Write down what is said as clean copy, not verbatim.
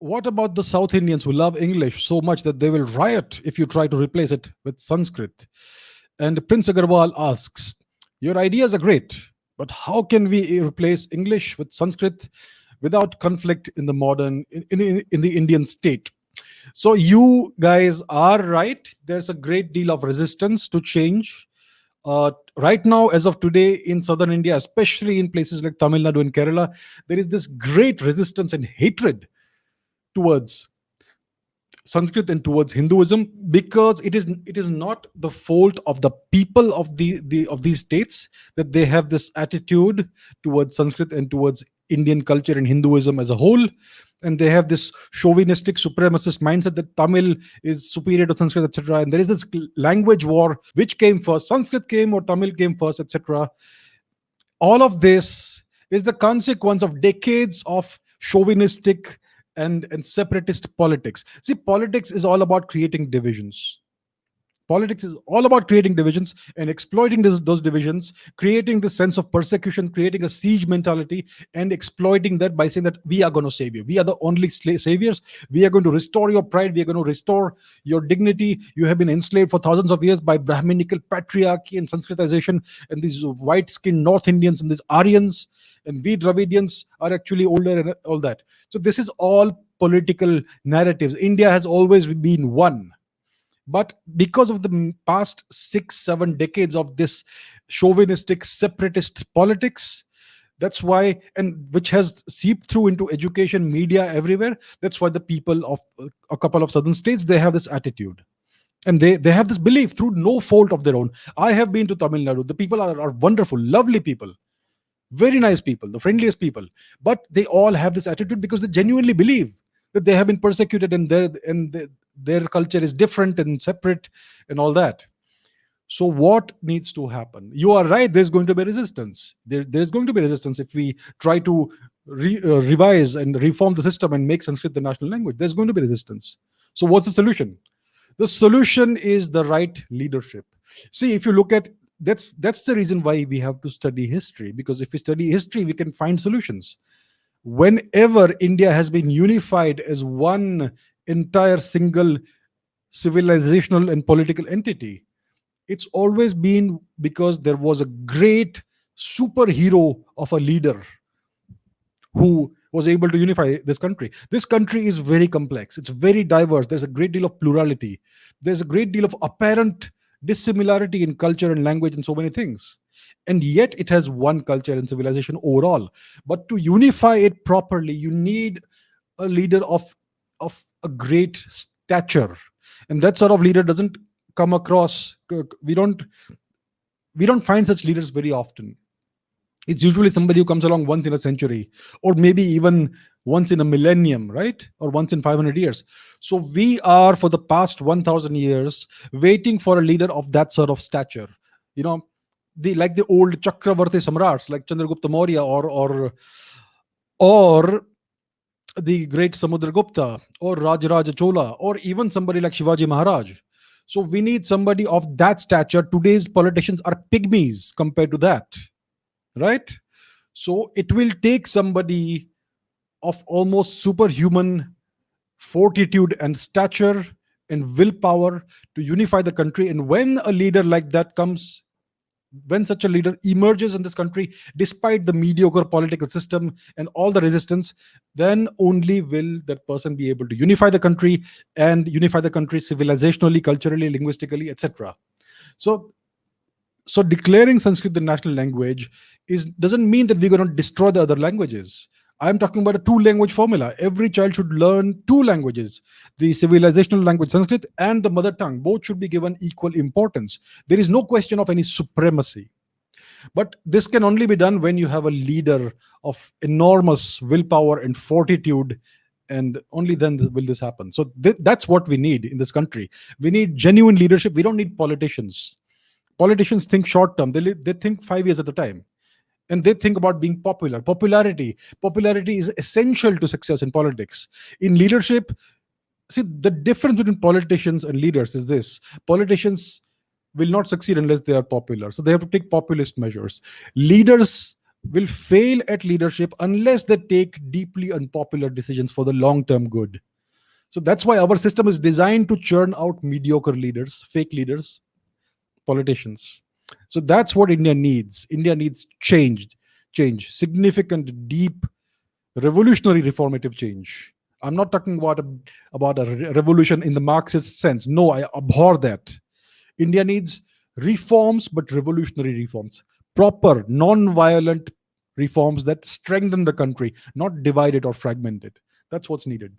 what about the South Indians who love English so much that they will riot if you try to replace it with Sanskrit? And Prince Agarwal asks, your ideas are great, but how can we replace English with Sanskrit without conflict in the modern, in the Indian state? So you guys are right. There's a great deal of resistance to change. Right now, as of today, in southern India, especially in places like Tamil Nadu and Kerala, there is this great resistance and hatred towards Sanskrit and towards Hinduism, because it is not the fault of the people of the of these states that they have this attitude towards Sanskrit and towards Indian culture and Hinduism as a whole, and they have this chauvinistic supremacist mindset that Tamil is superior to Sanskrit, etc. And there is this language war: which came first, Sanskrit came or Tamil came first, etc. All of this is the consequence of decades of chauvinistic and separatist politics. See, politics is all about creating divisions. Politics is all about creating divisions and exploiting those divisions, creating this sense of persecution, creating a siege mentality, and exploiting that by saying that we are going to save you. We are the only saviors. We are going to restore your pride. We are going to restore your dignity. You have been enslaved for thousands of years by Brahminical patriarchy and Sanskritization, and these white-skinned North Indians and these Aryans and we Dravidians are actually older and all that. So this is all political narratives. India has always been one. But because of the past 6-7 decades of this chauvinistic separatist politics, that's why, and which has seeped through into education, media, everywhere, that's why the people of a couple of southern states, they have this attitude. And they have this belief through no fault of their own. I have been to Tamil Nadu. The people are wonderful, lovely people, very nice people, the friendliest people. But they all have this attitude because they genuinely believe that they have been persecuted, and their culture is different and separate and all that. So what needs to happen? You are right, there's going to be resistance. There's going to be resistance if we try to revise and reform the system and make Sanskrit the national language. There's going to be resistance. So what's the solution? The solution is the right leadership. See, if you look at, that's the reason why we have to study history, because if we study history, we can find solutions. Whenever India has been unified as one entire single civilizational and political entity, it's always been because there was a great superhero of a leader who was able to unify this country. This country is very complex. It's very diverse. There's a great deal of plurality. There's a great deal of apparent dissimilarity in culture and language and so many things. And yet it has one culture and civilization overall. But to unify it properly, you need a leader of a great stature. And that sort of leader doesn't come across. We don't find such leaders very often. It's usually somebody who comes along once in a century, or maybe even once in a millennium, right? Or once in 500 years. So we are, for the past 1000 years, waiting for a leader of that sort of stature. You know, like the old Chakravarti Samrats, like Chandragupta Maurya, or the great Samudragupta, or Rajaraja Chola, or even somebody like Shivaji Maharaj. So we need somebody of that stature. Today's politicians are pygmies compared to that, right? So it will take somebody of almost superhuman fortitude and stature and willpower to unify the country. And when a leader like that comes, when such a leader emerges in this country, despite the mediocre political system and all the resistance, then only will that person be able to unify the country, and unify the country civilizationally, culturally, linguistically, etc. So declaring Sanskrit the national language doesn't mean that we're going to destroy the other languages. I'm talking about a two-language formula. Every child should learn two languages: the civilizational language Sanskrit and the mother tongue. Both should be given equal importance. There is no question of any supremacy. But this can only be done when you have a leader of enormous willpower and fortitude, and only then will this happen. So that's what we need in this country. We need genuine leadership. We don't need politicians. Politicians think short term. They think 5 years at a time. And they think about being popular. Popularity is essential to success in politics. In leadership, see, the difference between politicians and leaders is this: politicians will not succeed unless they are popular. So they have to take populist measures. Leaders will fail at leadership unless they take deeply unpopular decisions for the long term good. So that's why our system is designed to churn out mediocre leaders, fake leaders, politicians. So that's what India needs. India needs significant, deep, revolutionary, reformative change. I'm not talking about a revolution in the Marxist sense. No, I abhor that. India needs reforms, but revolutionary reforms, proper, non-violent reforms that strengthen the country, not divide it or fragment it. That's what's needed.